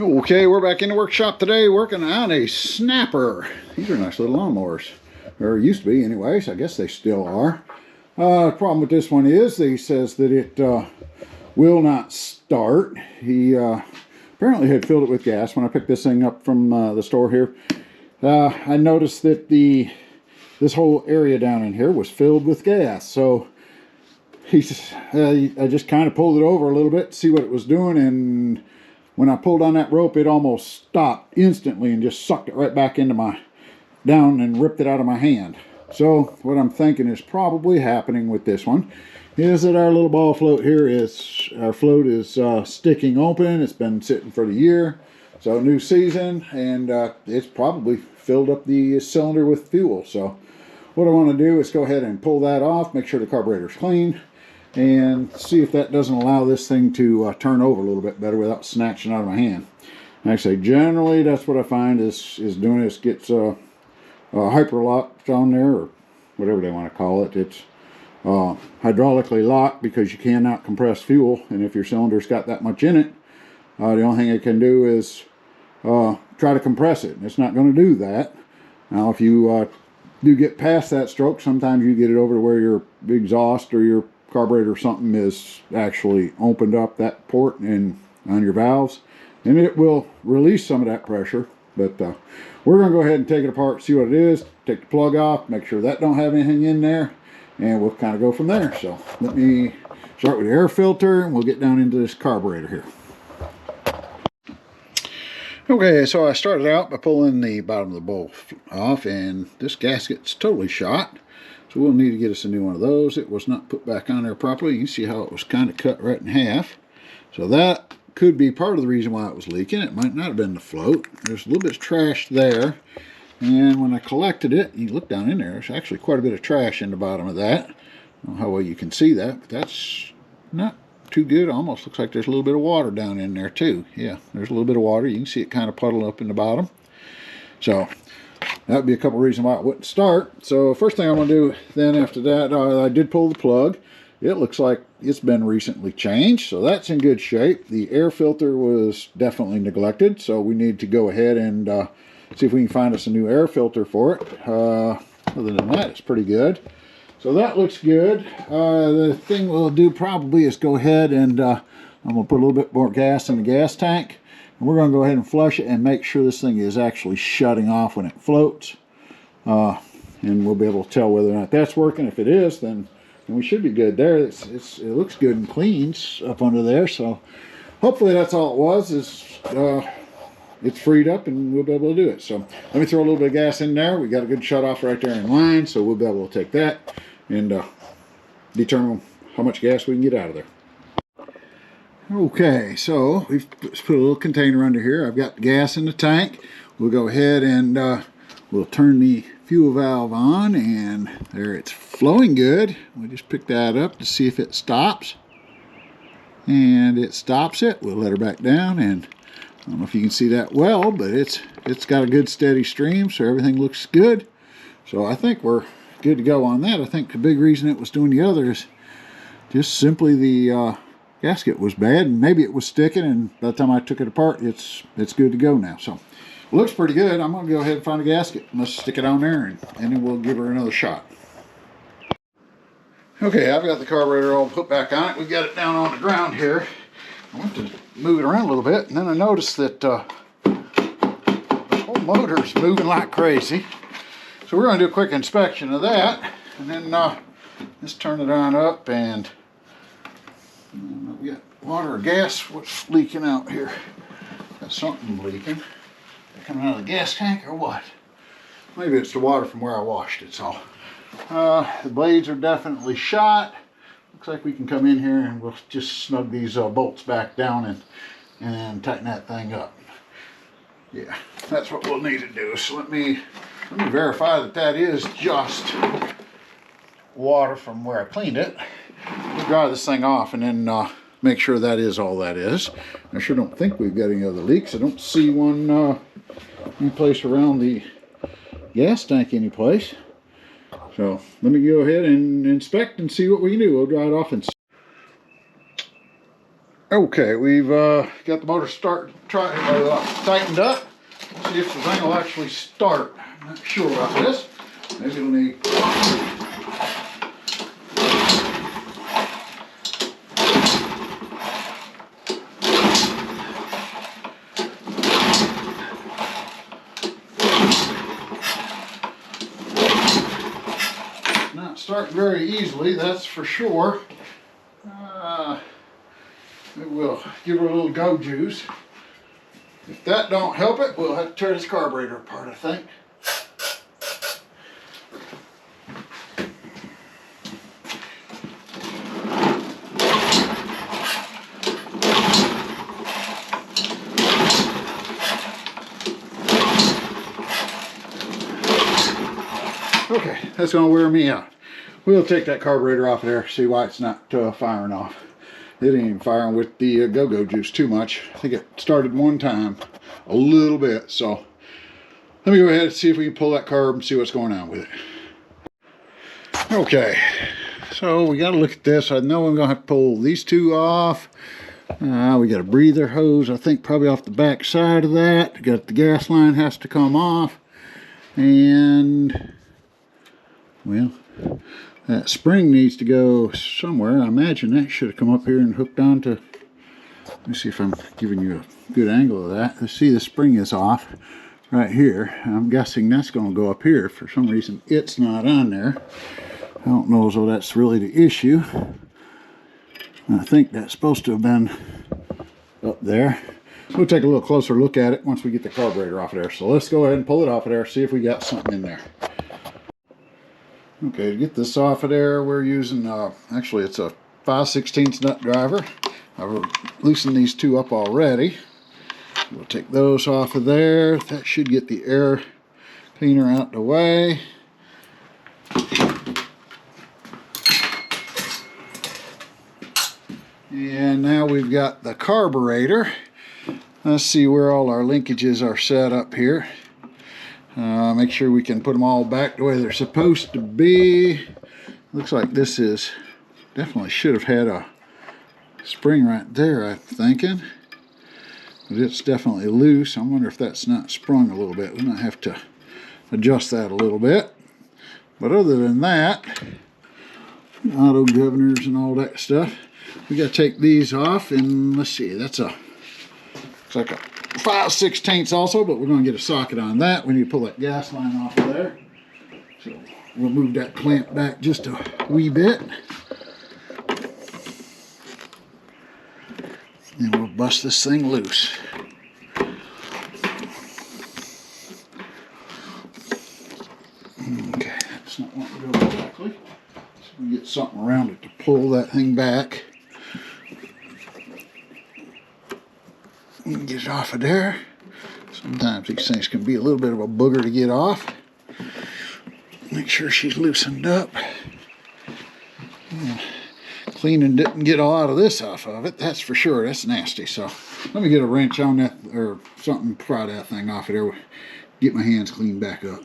Okay, we're back in the workshop today working on a snapper. These are nice little lawnmowers. Or used to be anyways. I guess they still are. The problem with this one is that he says that it will not start. He apparently had filled it with gas. When I picked this thing up from the store here, I noticed that this whole area down in here was filled with gas. So I just kind of pulled it over a little bit to see what it was doing, and when I pulled on that rope, it almost stopped instantly and just sucked it right back into down and ripped it out of my hand. So what I'm thinking is probably happening with this one is that our little ball float here our float is sticking open. It's been sitting for the year, so new season, and it's probably filled up the cylinder with fuel. So what I want to do is go ahead and pull that off, make sure the carburetor's clean, and see if that doesn't allow this thing to turn over a little bit better without snatching out of my hand. Actually, generally that's what I find is doing this. Gets hyper locked on there, or whatever they want to call it. It's hydraulically locked because you cannot compress fuel, and if your cylinder's got that much in it, the only thing it can do is try to compress it. It's not going to do that. Now if you do get past that stroke, sometimes you get it over to where your exhaust or your carburetor or something is actually opened up that port and on your valves, and it will release some of that pressure. But we're going to go ahead and take it apart, see what it is, take the plug off, make sure that don't have anything in there, and we'll kind of go from there. So let me start with the air filter, and we'll get down into this carburetor here. Okay, so I started out by pulling the bottom of the bowl off, and this gasket's totally shot. So we'll need to get us a new one of those. It was not put back on there properly. You can see how it was kind of cut right in half. So that could be part of the reason why it was leaking. It might not have been the float. There's a little bit of trash there. And when I collected it, you look down in there, there's actually quite a bit of trash in the bottom of that. I don't know how well you can see that, but that's not too good. Almost looks like there's a little bit of water down in there too. Yeah, there's a little bit of water. You can see it kind of puddle up in the bottom. So that would be a couple reasons why it wouldn't start. So first thing I'm going to do then after that, I did pull the plug. It looks like it's been recently changed, so that's in good shape. The air filter was definitely neglected, so we need to go ahead and see if we can find us a new air filter for it. Other than that, it's pretty good. So that looks good. The thing we'll do probably is go ahead and I'm going to put a little bit more gas in the gas tank. And we're going to go ahead and flush it and make sure this thing is actually shutting off when it floats. And we'll be able to tell whether or not that's working. If it is, then we should be good there. It looks good and clean up under there. So hopefully that's all it was. It's freed up and we'll be able to do it. So let me throw a little bit of gas in there. We got a good shut off right there in line, so we'll be able to take that and determine how much gas we can get out of there. Okay, so we've put a little container under here. I've got gas in the tank. We'll go ahead and we'll turn the fuel valve on, and there, it's flowing good. We'll just pick that up to see if it stops. And it stops it. We'll let her back down, and I don't know if you can see that well, but it's got a good steady stream, so everything looks good. So I think we're good to go on that. I think the big reason it was doing the other is just simply the gasket was bad, and maybe it was sticking, and by the time I took it apart, it's good to go now. So it looks pretty good. I'm going to go ahead and find a gasket and let's stick it on there, and then we'll give her another shot. Okay, I've got the carburetor all put back on it. We got it down on the ground here. I went to move it around a little bit, and then I noticed that the whole motor's moving like crazy. So we're going to do a quick inspection of that, and then just turn it on up, and we got water or gas. What's leaking out here? Got something leaking. Coming out of the gas tank or what? Maybe it's the water from where I washed it. So the blades are definitely shot. Looks like we can come in here and we'll just snug these bolts back down and tighten that thing up. Yeah, that's what we'll need to do. So let me verify that is just water from where I cleaned it. We'll dry this thing off and then make sure that is all that is. I sure don't think we've got any other leaks. I don't see one any place around the gas tank any place. So let me go ahead and inspect and see what we can do. We'll dry it off and Okay, we've got the motor tightened up. See if the thing will actually start. I'm not sure about this. Maybe it'll need. Not starting very easily, that's for sure. We'll give her a little go juice. If that don't help it, we'll have to tear this carburetor apart, I think. Okay, that's gonna wear me out. We'll take that carburetor off of there, see why it's not firing off. It ain't even firing with the go-go juice too much. I think it started one time, a little bit. So let me go ahead and see if we can pull that carb and see what's going on with it. Okay, so we got to look at this. I know I'm gonna have to pull these two off. We got a breather hose, I think probably off the back side of that. Got the gas line has to come off, and well, that spring needs to go somewhere. I imagine that should have come up here and hooked onto. Let me see if I'm giving you a good angle of that. Let's see, the spring is off right here. I'm guessing that's going to go up here. For some reason, it's not on there. I don't know as though that's really the issue. I think that's supposed to have been up there. We'll take a little closer look at it once we get the carburetor off of there. So let's go ahead and pull it off of there, see if we got something in there. Okay, to get this off of there, we're using, actually it's a 5/16 nut driver. I've loosened these two up already. We'll take those off of there. That should get the air cleaner out the way. And now we've got the carburetor. Let's see where all our linkages are set up here. Make sure we can put them all back the way they're supposed to be. Looks like this is definitely should have had a spring right there, I'm thinking. But it's definitely loose. I wonder if that's not sprung a little bit. We might have to adjust that a little bit. But other than that, auto governors and all that stuff, we got to take these off. And let's see, that's a, looks like a 5/16 also, but we're going to get a socket on that. We need to pull that gas line off of there. So we'll move that clamp back just a wee bit. And we'll bust this thing loose. Okay, that's not wanting to go exactly. So we get something around it to pull that thing back. Get it off of there. Sometimes these things can be a little bit of a booger to get off. Make sure she's loosened up. Yeah. Cleaning didn't get a lot of this off of it, that's for sure. That's nasty. So let me get a wrench on that or something, pry that thing off of there. Get my hands cleaned back up.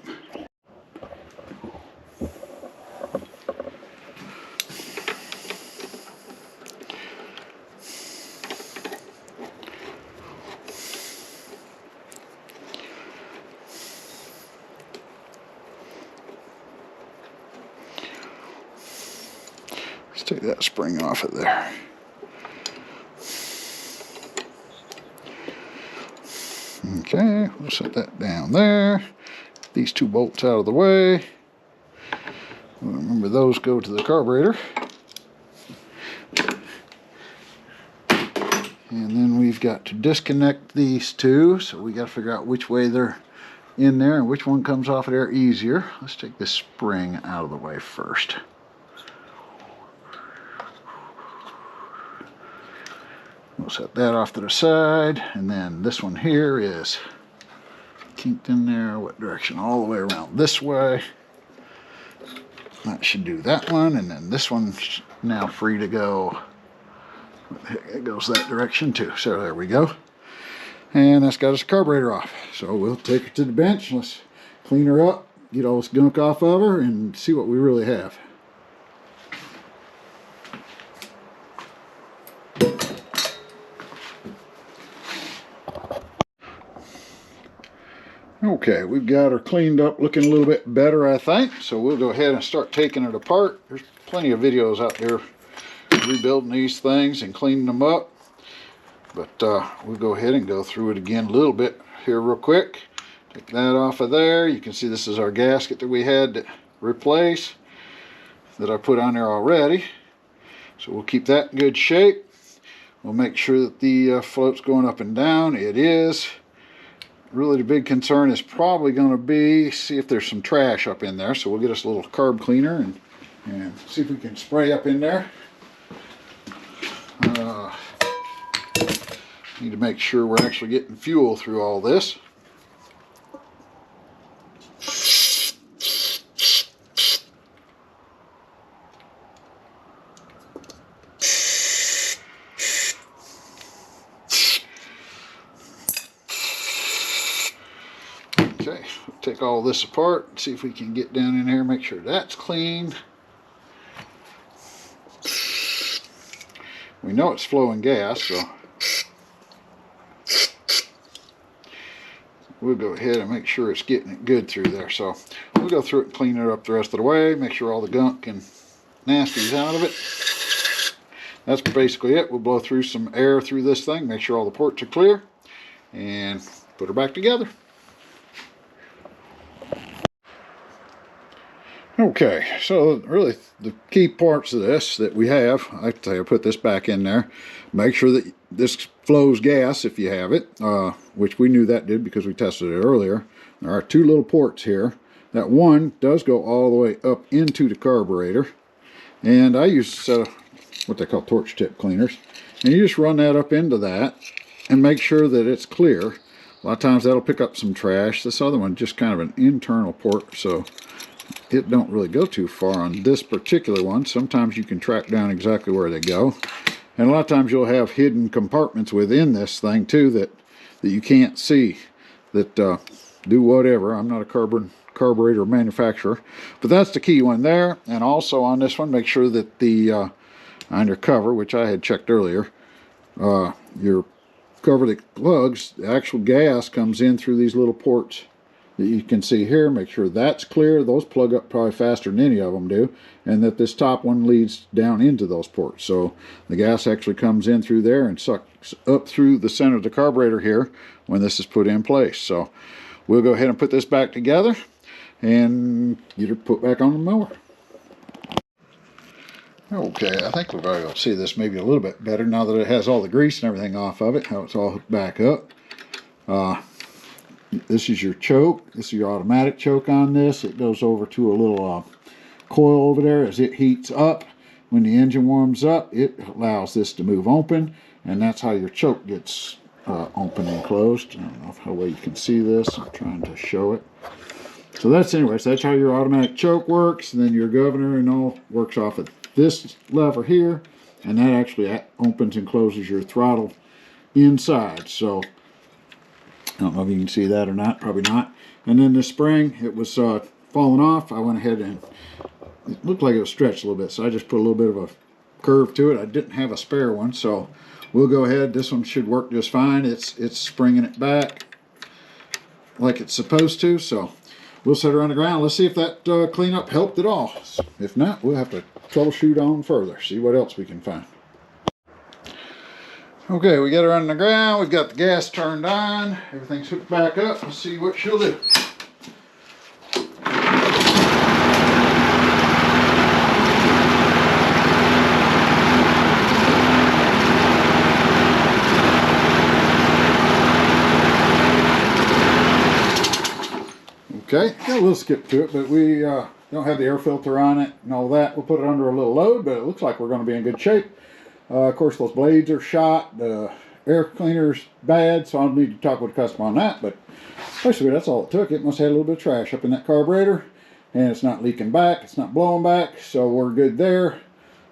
Let's take that spring off of there. Okay, we'll set that down there. These two bolts out of the way. Remember, those go to the carburetor. And then we've got to disconnect these two, so we got to figure out which way they're in there and which one comes off of there easier. Let's take this spring out of the way first. We'll set that off to the side, and then this one here is kinked in there. What direction? All the way around this way. That should do that one, and then this one's now free to go. It goes that direction too. So there we go. And that's got us carburetor off. So we'll take her to the bench. Let's clean her up, get all this gunk off of her, and see what we really have. Okay, we've got her cleaned up, looking a little bit better, I think. So we'll go ahead and start taking it apart. There's plenty of videos out there rebuilding these things and cleaning them up. But we'll go ahead and go through it again a little bit here real quick. Take that off of there. You can see this is our gasket that we had to replace, that I put on there already. So we'll keep that in good shape. We'll make sure that the float's going up and down. It is. Really the big concern is probably going to be, see if there's some trash up in there. So we'll get us a little carb cleaner and see if we can spray up in there. Need to make sure we're actually getting fuel through all this. Okay, we'll take all this apart and see if we can get down in here, make sure that's clean. We know it's flowing gas, so we'll go ahead and make sure it's getting it good through there. So we'll go through it and clean it up the rest of the way, make sure all the gunk and nasty's out of it. That's basically it. We'll blow through some air through this thing, make sure all the ports are clear, and put her back together. Okay, so really the key parts of this that we have, I put this back in there. Make sure that this flows gas if you have it, which we knew that did because we tested it earlier. There are two little ports here. That one does go all the way up into the carburetor. And I use what they call torch tip cleaners. And you just run that up into that and make sure that it's clear. A lot of times that'll pick up some trash. This other one just kind of an internal port, so it don't really go too far on this particular one. Sometimes you can track down exactly where they go. And a lot of times you'll have hidden compartments within this thing too that you can't see, that do whatever. I'm not a carburetor manufacturer, but that's the key one there. And also on this one, make sure that the under cover, which I had checked earlier, your cover that plugs, the actual gas comes in through these little ports that you can see here. Make sure that's clear. Those plug up probably faster than any of them do, and that this top one leads down into those ports. So the gas actually comes in through there and sucks up through the center of the carburetor here when this is put in place. So we'll go ahead and put this back together and get her put back on the mower. Okay, I think we'll be able to see this maybe a little bit better now that it has all the grease and everything off of it, how it's all hooked back up. This is your choke. This is your automatic choke on this. It goes over to a little coil over there. As it heats up, when the engine warms up, it allows this to move open, and that's how your choke gets open and closed. I don't know how well you can see this. I'm trying to show it. So that's how your automatic choke works, and then your governor and all works off of this lever here, and that actually opens and closes your throttle inside. So I don't know if you can see that or not, probably not. And then the spring, it was falling off. I went ahead and it looked like it was stretched a little bit, so I just put a little bit of a curve to it. I didn't have a spare one, so we'll go ahead. This one should work just fine. It's springing it back like it's supposed to, so we'll set her on the ground. Let's see if that cleanup helped at all. If not, we'll have to troubleshoot on further, see what else we can find. Okay, we got her on the ground, we've got the gas turned on, everything's hooked back up. Let's see what she'll do. Okay, got a little skip to it, but we don't have the air filter on it and all that. We'll put it under a little load, but it looks like we're going to be in good shape. Of course, those blades are shot. The air cleaner's bad, so I'll need to talk with the customer on that. But basically, that's all it took. It must have had a little bit of trash up in that carburetor, and it's not leaking back. It's not blowing back, so we're good there.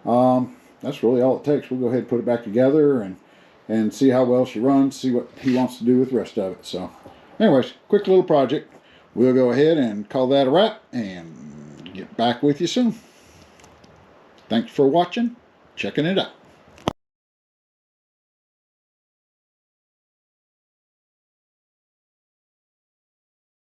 That's really all it takes. We'll go ahead and put it back together and see how well she runs, see what he wants to do with the rest of it. So, anyways, quick little project. We'll go ahead and call that a wrap and get back with you soon. Thanks for watching, checking it out.